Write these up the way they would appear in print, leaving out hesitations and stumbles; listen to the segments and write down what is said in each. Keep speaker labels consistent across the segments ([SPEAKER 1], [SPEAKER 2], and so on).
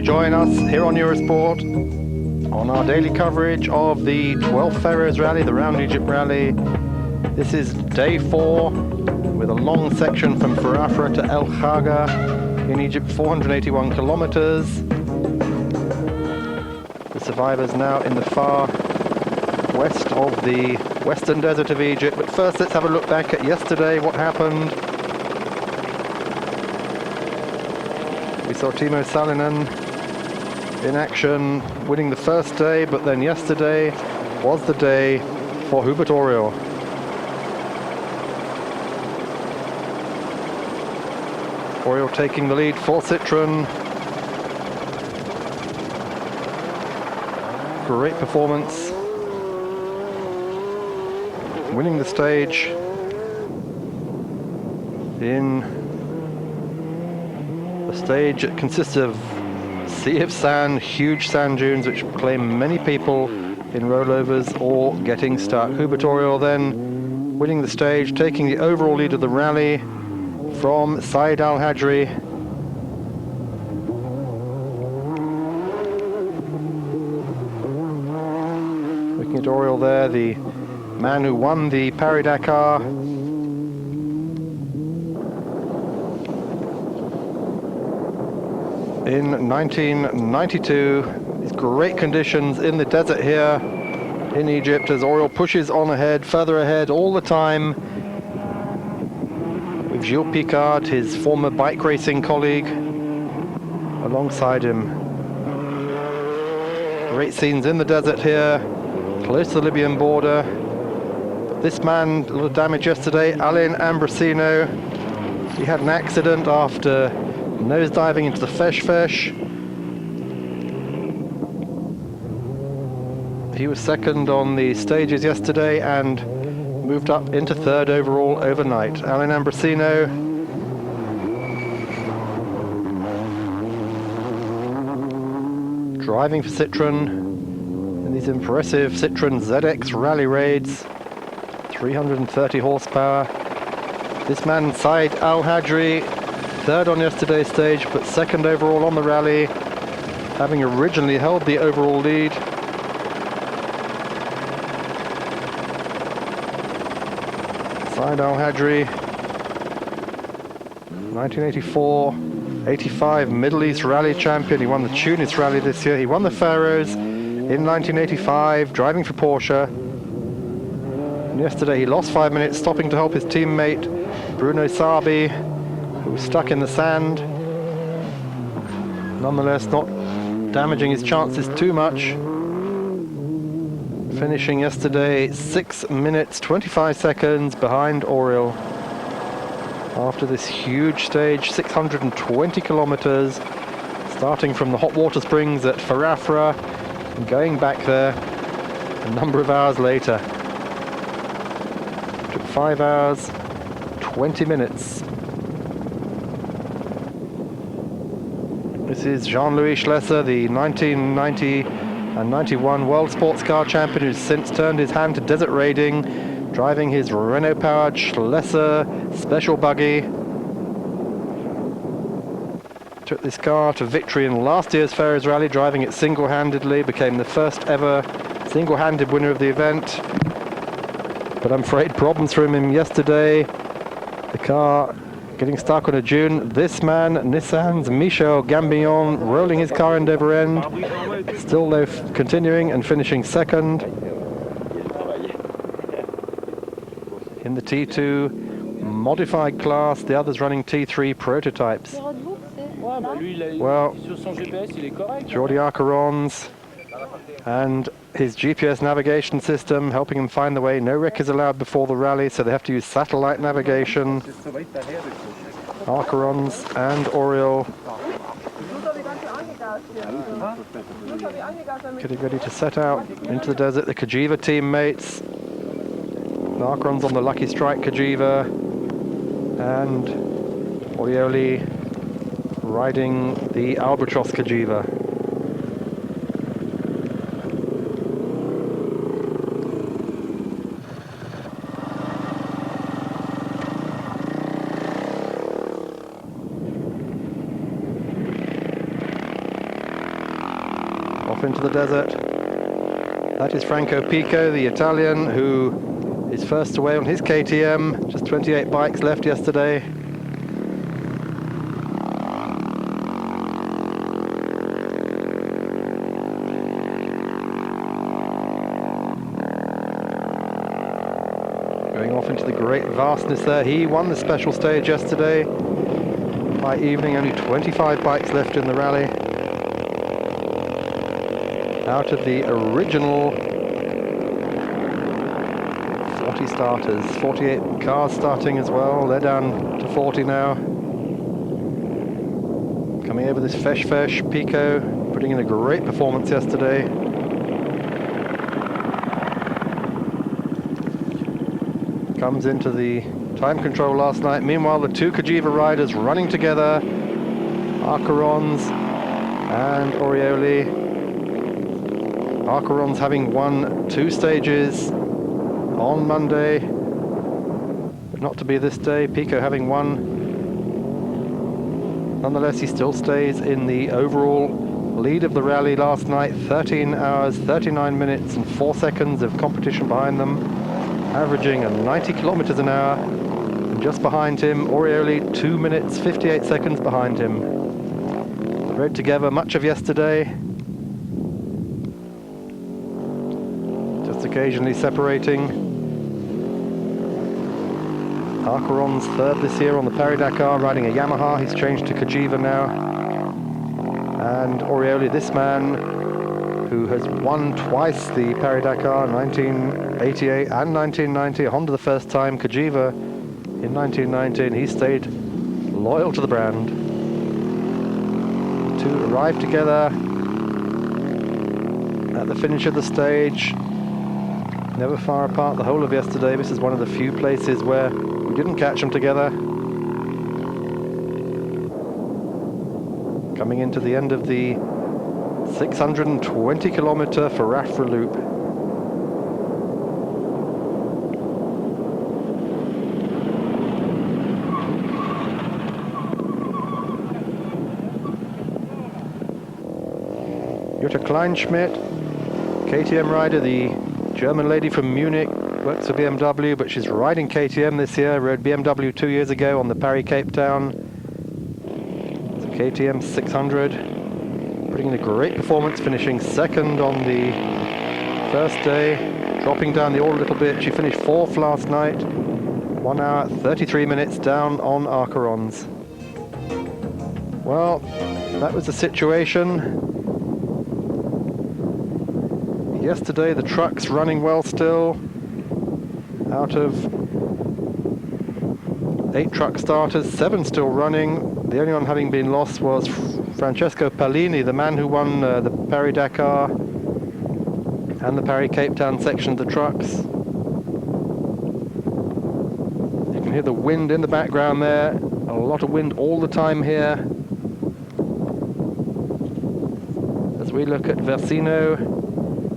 [SPEAKER 1] join us here on Eurosport on our daily coverage of the 12th Pharaohs Rally, the Round Egypt Rally. This is day 4 with a long section from Farafra to Al-Hajri in Egypt, 481 kilometers. The survivors now in the far west of the western desert of Egypt. But first, let's have a look back at yesterday, what happened. We saw Timo Sallinen in action, winning the first day, but then yesterday was the day for Hubert Oriol. Oriol taking the lead for Citroen. Great performance. Winning the stage in a stage that consists of a sea of sand, huge sand dunes which claim many people in rollovers or getting stuck. Hubert Oriol then winning the stage, taking the overall lead of the rally from Said Al-Hajri. Looking at Oriol there, the man who won the Paris-Dakar. In 1992, these great conditions in the desert here in Egypt as Oriol pushes on ahead, further ahead all the time with Gilles Picard, his former bike racing colleague, alongside him. Great scenes in the desert here, close to the Libyan border. But this man, a little damage yesterday, Alain Ambrosino. He had an accident after nosediving into the Fesh. He was second on the stages yesterday and moved up into third overall overnight. Alain Ambrosino driving for Citroen in these impressive Citroen ZX rally raids, 330 horsepower. This man, Said Al-Hajri, third on yesterday's stage, but second overall on the rally, having originally held the overall lead. Said Al-Hajri, 1984, 85 Middle East Rally champion. He won the Tunis Rally this year. He won the Pharaohs in 1985, driving for Porsche. And yesterday he lost 5 minutes, stopping to help his teammate Bruno Sabi, who was stuck in the sand. Nonetheless, not damaging his chances too much. Finishing yesterday 6 minutes 25 seconds behind Oriol. After this huge stage, 620 kilometers, starting from the hot water springs at Farafra and going back there a number of hours later. Took 5 hours, 20 minutes. This is Jean-Louis Schlesser, the 1990 and 91 World Sports Car Champion, who's since turned his hand to desert raiding, driving his Renault-powered Schlesser special buggy. Took this car to victory in last year's Pharaohs Rally, driving it single-handedly, became the first ever single-handed winner of the event. But I'm afraid problems for him yesterday. The car getting stuck on a dune. This man, Nissan's Michel Gambillon, rolling his car end over end. Still though continuing and finishing second. In the T2 modified class, the others running T3 prototypes. Well, Jordi Arcarons and his GPS navigation system helping him find the way. No wreck is allowed before the rally, so they have to use satellite navigation. Arcarons and Oriol getting ready to set out into the desert. The Cagiva teammates. Arcarons on the Lucky Strike Cagiva, and Orioli riding the Albatross Cagiva. off into the desert. That is Franco Pico, the Italian, who is first away on his KTM. Just 28 bikes left yesterday. Going off into the great vastness there. He won the special stage yesterday. By evening, only 25 bikes left in the rally. Out of the original 40 starters, 48 cars starting as well. They're down to 40 now. Coming over this Fesh Pico, putting in a great performance yesterday. Comes into the time control last night. Meanwhile, the two Cagiva riders running together, Arcarons and Orioli. Arcarons having won 2 stages on Monday, but not to be this day. Pico having won. Nonetheless, he still stays in the overall lead of the rally last night. 13 hours, 39 minutes and 4 seconds of competition behind them, averaging 90 kilometers an hour. And just behind him, Orioli, 2 minutes, 58 seconds behind him. They rode together much of yesterday, just occasionally separating. Arcaron's third this year on the Paris-Dakar, riding a Yamaha. He's changed to Cagiva now. And Orioli, this man, who has won twice the Paris-Dakar, 1988 and 1990, a Honda the first time, Cagiva in 1990, and he stayed loyal to the brand. The two arrived together at the finish of the stage, never far apart the whole of yesterday. This is one of the few places where we didn't catch them together. Coming into the end of the 620 kilometer Pharaohs loop. Jutta Kleinschmidt, KTM rider, the German lady from Munich, works for BMW, but she's riding KTM this year. Rode BMW 2 years ago on the Paris-Cape Town. It's a KTM 600. Putting in a great performance, finishing second on the first day, dropping down the order a little bit. She finished 4th last night, 1 hour, 33 minutes down on Arcarons. Well, that was the situation. Yesterday, the truck's running well still. Out of 8 truck starters, 7 still running. The only one having been lost was Francesco Pallini, the man who won the Paris-Dakar and the Paris-Cape Town section of the trucks. You can hear the wind in the background there. A lot of wind all the time here. As we look at Versino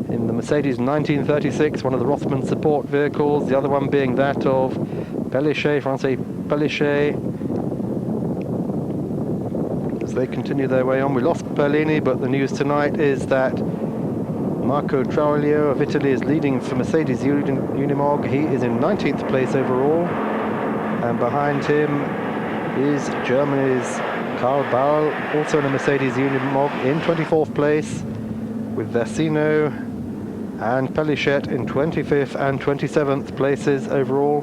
[SPEAKER 1] in the Mercedes 1936, one of the Rothman support vehicles, the other one being that of Pellichet, Francais Pellichet. As they continue their way on, we lost Perlini, but the news tonight is that Marco Traulio of Italy is leading for Mercedes Unimog. He is in 19th place overall, and behind him is Germany's Karl Bauer, also in a Mercedes Unimog, in 24th place, with Versino and Pellichet in 25th and 27th places overall.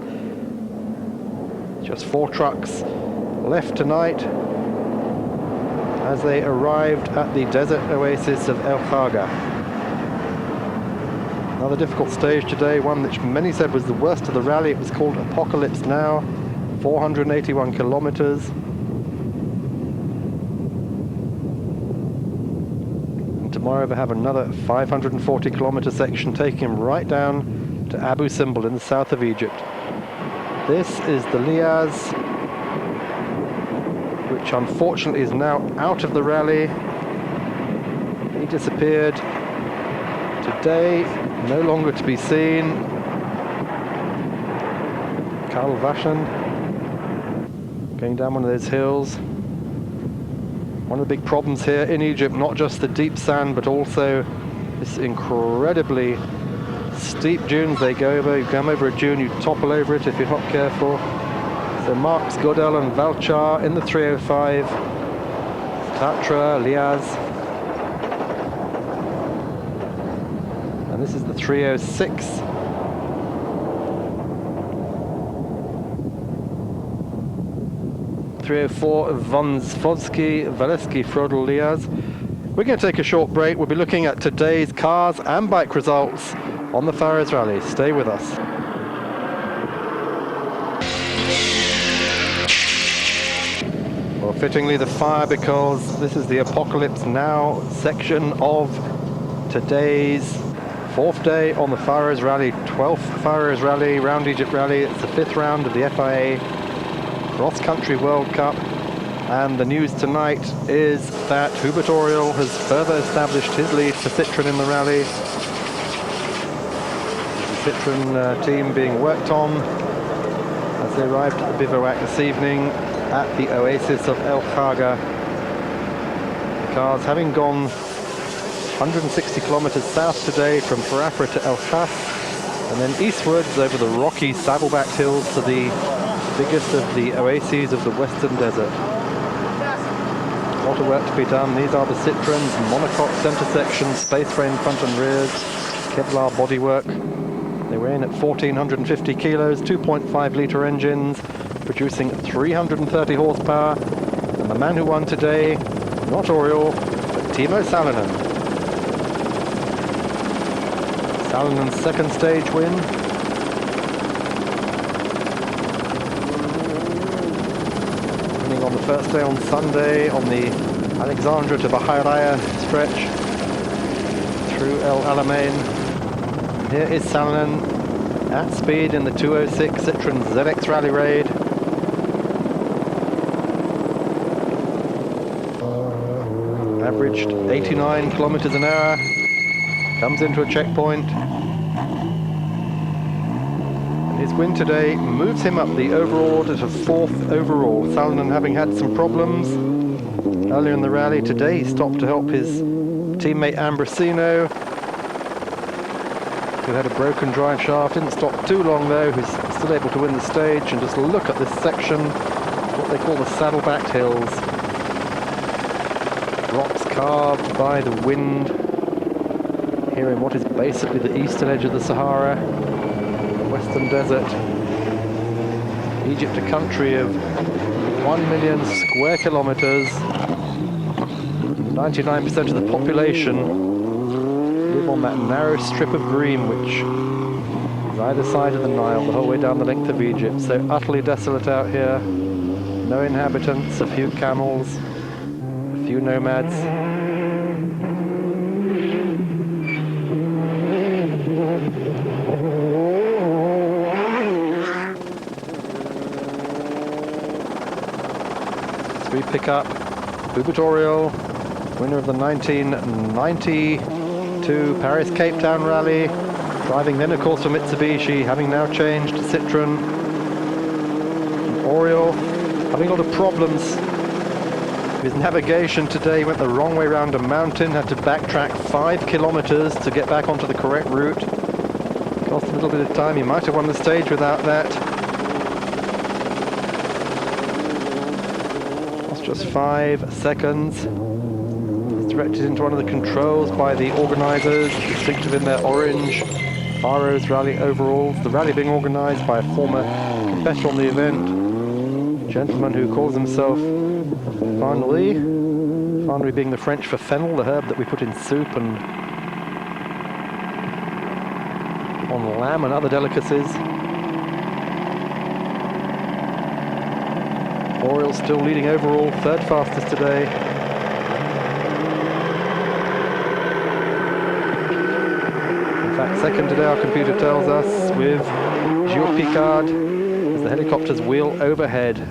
[SPEAKER 1] Just 4 trucks left tonight as they arrived at the desert oasis of Al-Hajri. Another difficult stage today, one which many said was the worst of the rally. It was called Apocalypse Now, 481 kilometers. Tomorrow they have another 540 kilometer section taking him right down to Abu Simbel in the south of Egypt. This is the Liaz, which unfortunately is now out of the rally. He disappeared today, no longer to be seen. Karl Vaschen going down one of those hills. One of the big problems here in Egypt, not just the deep sand, but also this incredibly steep dunes they go over. You come over a dune, you topple over it if you're not careful. So Marks, Godel and Valchar in the 305. Tatra, Liaz. And this is the 306. .304 von Zvodsky, Valeski, Frodel, Liaz. We're going to take a short break. We'll be looking at today's cars and bike results on the Pharaohs Rally. Stay with us. Well, fittingly the fire, because this is the Apocalypse Now section of today's 4th day on the Pharaohs Rally, 12th Pharaohs Rally, Round Egypt Rally. It's the 5th round of the FIA Cross Country World Cup. And the news tonight is that Hubert Oriol has further established his lead for Citroen in the rally. The Citroen team being worked on as they arrived at the bivouac this evening at the oasis of Al-Hajri. The cars having gone 160 kilometers south today from Farafra to El-Khas, and then eastwards over the rocky saddle-backed hills to the biggest of the oases of the Western Desert. A lot of work to be done. These are the Citroen's monocoque center sections, space frame front and rears, Kevlar bodywork. They weigh in at 1,450 kilos, 2.5 litre engines, producing 330 horsepower. And the man who won today, not Oriol, but Timo Salonen. Salonen's second stage win. On the first day on Sunday on the Alexandria to Bahiraya stretch through El Alamein. Here is Salonen at speed in the 206 Citroen ZX Rally Raid. Averaged 89 kilometers an hour. Comes into a checkpoint. His win today moves him up the overall order to 4th overall. Salonen having had some problems earlier in the rally. Today he stopped to help his teammate Ambrosino, who had a broken drive shaft. Didn't stop too long though, who's still able to win the stage. And just look at this section, what they call the saddle-backed hills. Rocks carved by the wind here in what is basically the eastern edge of the Sahara. Western Desert. Egypt, a country of 1 million square kilometers. 99% of the population live on that narrow strip of green which is either side of the Nile, the whole way down the length of Egypt. So utterly desolate out here. No inhabitants, a few camels, a few nomads. We pick up Hubert Oriol, winner of the 1992 Paris Cape Town Rally, driving then of course for Mitsubishi, having now changed to Citroen. Oriol having a lot of problems with his navigation today. He went the wrong way around a mountain, had to backtrack 5 kilometers to get back onto the correct route. Cost a little bit of time. He might have won the stage without that. Just 5 seconds. It's directed into one of the controls by the organisers, distinctive in their orange Pharaohs Rally overalls. The rally being organised by a former competitor on the event, a gentleman who calls himself Fenouil. Fenouil being the French for fennel, the herb that we put in soup and on lamb and other delicacies. Oriol still leading overall, 3rd fastest today. In fact, 2nd today, our computer tells us, with Gilles Picard as the helicopter's wheel overhead.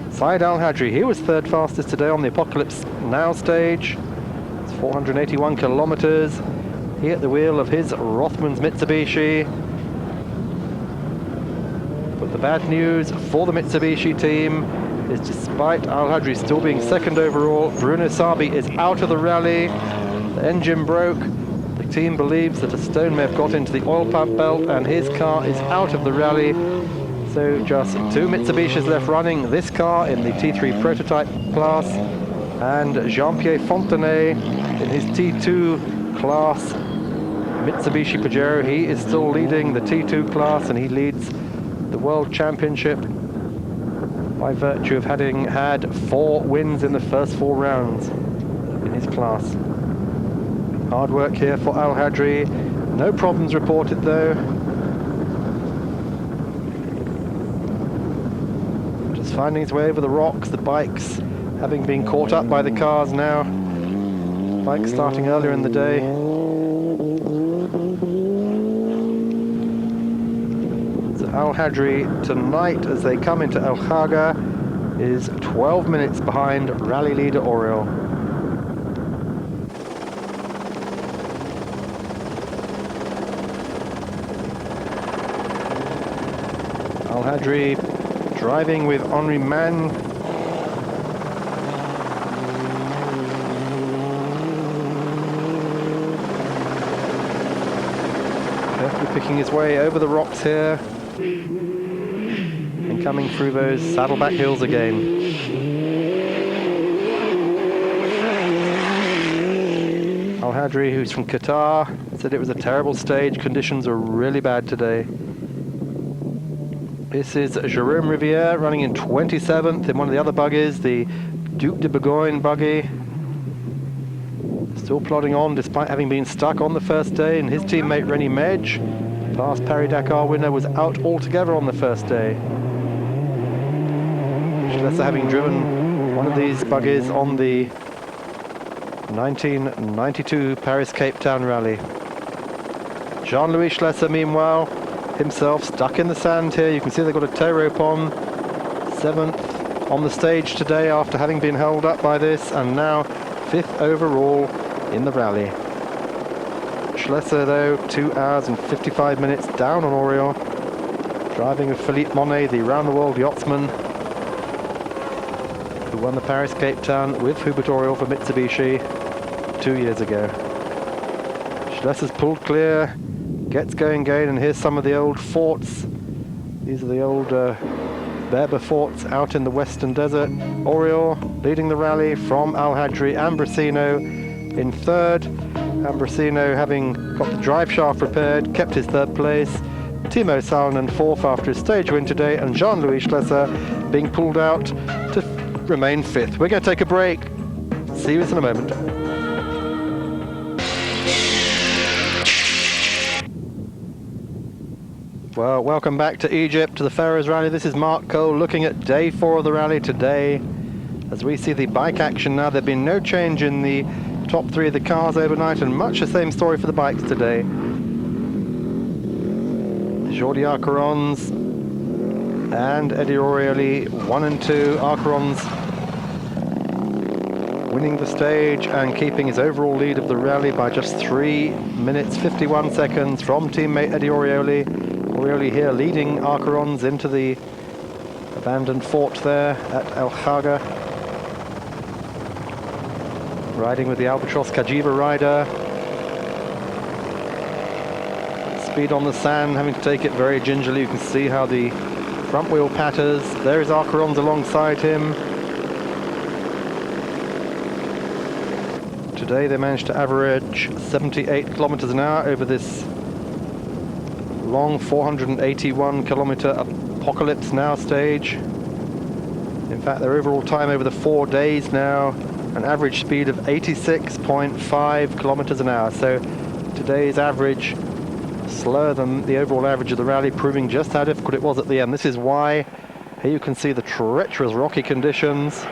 [SPEAKER 1] Syed Al-Hajri, he was 3rd fastest today on the Apocalypse Now stage. It's 481 kilometers. He at the wheel of his Rothmans Mitsubishi. But the bad news for the Mitsubishi team, is, despite Al-Hajri still being second overall, Bruno Sabi is out of the rally. The engine broke. The team believes that a stone may have got into the oil pump belt, and his car is out of the rally. So just two Mitsubishis left running, this car in the T3 prototype class, and Jean-Pierre Fontenay in his T2 class. Mitsubishi Pajero, he is still leading the T2 class, and he leads the World Championship by virtue of having had 4 wins in the first 4 rounds in his class. Hard work here for Al-Hajri. No problems reported though. Just finding his way over the rocks, the bikes having been caught up by the cars now. Bikes starting earlier in the day. So Al-Hajri tonight, as they come into Al-Hajri, is 12 minutes behind rally leader Oriol. Al-Hajri driving with Henri Mann. Carefully picking his way over the rocks here and coming through those saddleback hills again. Al-Hajri, who's from Qatar, said it was a terrible stage. Conditions are really bad today. This is Jérôme Rivière running in 27th in one of the other buggies, the Duc de Bourgogne buggy. Still plodding on despite having been stuck on the first day, and his teammate René Medge, past Paris-Dakar winner, was out altogether on the first day. Schlesser having driven one of these buggies on the 1992 Paris-Cape Town Rally. Jean-Louis Schlesser, meanwhile, himself stuck in the sand here. You can see they've got a tow rope on. 7th on the stage today after having been held up by this, and now 5th overall in the rally. Schlesser though, 2 hours and 55 minutes down on Oriol, driving with Philippe Monet, the round-the-world yachtsman who won the Paris-Cape Town with Hubert Oriol for Mitsubishi 2 years ago. Schlesser's pulled clear, gets going again, and here's some of the old forts. These are the old Berber forts out in the western desert. Oriol leading the rally from Al-Hajri. Ambrosino in 3rd. Ambrosino, having got the drive shaft repaired, kept his 3rd place. Timo Salonen 4th after his stage win today, and Jean-Louis Schlesser being pulled out to remain 5th. We're going to take a break. See you in a moment. Well, welcome back to Egypt, to the Pharaohs Rally. This is Mark Cole looking at day 4 of the rally today. As we see the bike action now, there's been no change in the top 3 of the cars overnight, and much the same story for the bikes today. Jordi Arcarons and Eddie Orioli, 1 and 2. Arcarons winning the stage and keeping his overall lead of the rally by just 3 minutes 51 seconds from teammate Eddie Orioli. Orioli here leading Arcarons into the abandoned fort there at Al-Hajri. Riding with the Albatros Kajiva rider. Speed on the sand, having to take it very gingerly. You can see how the front wheel patters. There is Arcarons alongside him. Today they managed to average 78 kilometers an hour over this long 481 kilometer Apocalypse Now stage. In fact, their overall time over the 4 days now, an average speed of 86.5 kilometers an hour. So today's average slower than the overall average of the rally, proving just how difficult it was at the end. This is why here you can see the treacherous rocky conditions.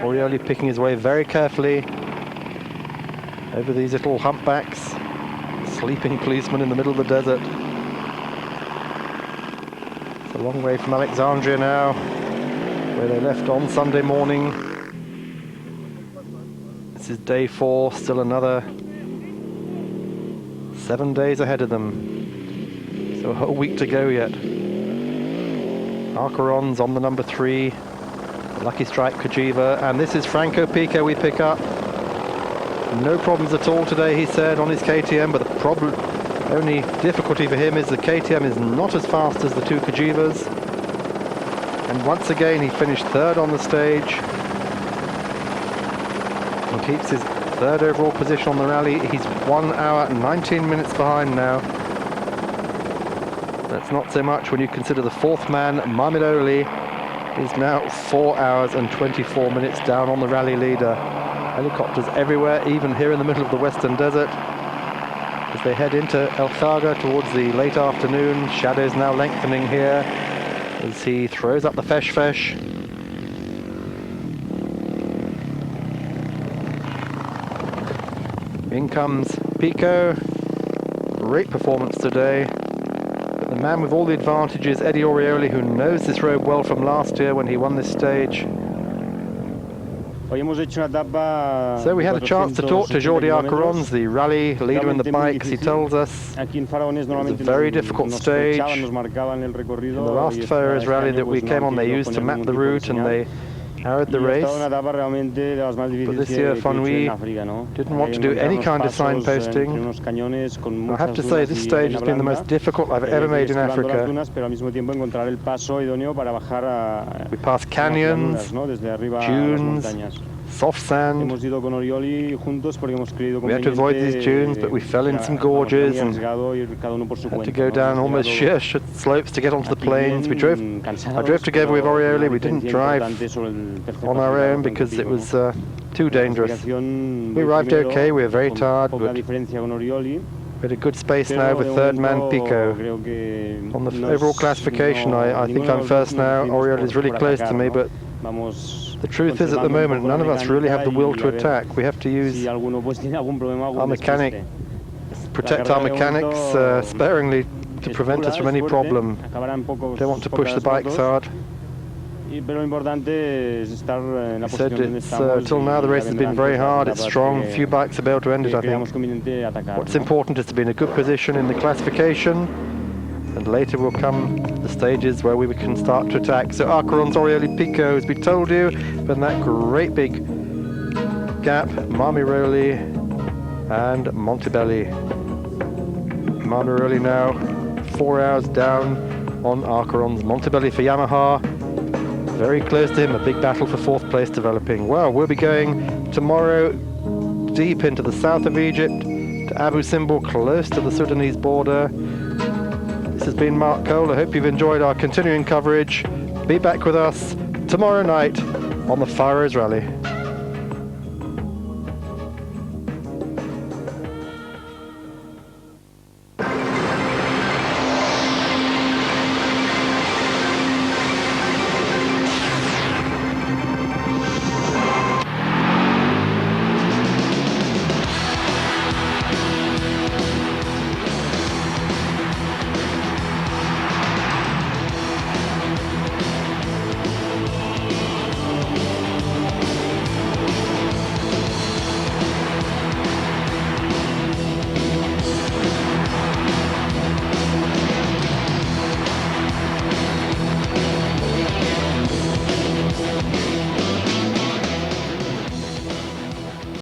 [SPEAKER 1] Orioli picking his way very carefully over these little humpbacks, sleeping policemen in the middle of the desert. It's a long way from Alexandria now, where they left on Sunday morning. This is day 4, still another 7 days ahead of them. So a whole week to go yet. Arcaron's on the number 3. Lucky Strike Cagiva. And this is Franco Pico we pick up. No problems at all today, he said, on his KTM, but the only difficulty for him is the KTM is not as fast as the two Cagivas. And once again, he finished 3rd on the stage. And keeps his 3rd overall position on the rally. He's 1 hour and 19 minutes behind now. That's not so much when you consider the 4th man, Mamiroli, is now 4 hours and 24 minutes down on the rally leader. Helicopters everywhere, even here in the middle of the Western Desert. As they head into Al-Hajri towards the late afternoon, shadows now lengthening here as he throws up the fesh. In comes Pico. Great performance today. But the man with all the advantages, Eddie Orioli, who knows this road well from last year when he won this stage. So we had a chance to talk to Jordi Arcarons, the rally leader in the bikes. He tells us it was a very difficult stage. In the last Pharaohs Rally that we came on, they used to map the route and they carried the race. But this year, Fanui didn't want to do any kind of signposting. I have to say, this stage has been the most difficult I've ever made in Africa. We passed canyons, dunes, soft sand. We had to avoid these dunes, but we fell in some gorges and had to go down almost sheer slopes to get onto the plains. I drove together with Orioli. We didn't drive on our own because it was too dangerous. We arrived okay. We were very tired, but we had a good space now with 3rd man Pico. On the overall classification, I think I'm 1st now. Orioli's really close to me, but the truth is, at the moment, none of us really have the will to attack. We have to use our mechanic, protect our mechanics sparingly to prevent us from any problem. Don't want to push the bikes hard. He said till now the race has been very hard, it's strong, few bikes have been able to end it, I think. What's important is to be in a good position in the classification, and later will come the stages where we can start to attack. So Arcarons, Orioli, Pico, as we told you, but that great big gap, Mamiroli and Montebelli. Mamiroli now 4 hours down on Arcarons. Montebelli for Yamaha, very close to him, a big battle for 4th place developing. Well, we'll be going tomorrow deep into the south of Egypt, to Abu Simbel, close to the Sudanese border. This has been Mark Cole. I hope you've enjoyed our continuing coverage. Be back with us tomorrow night on the Pharaohs Rally.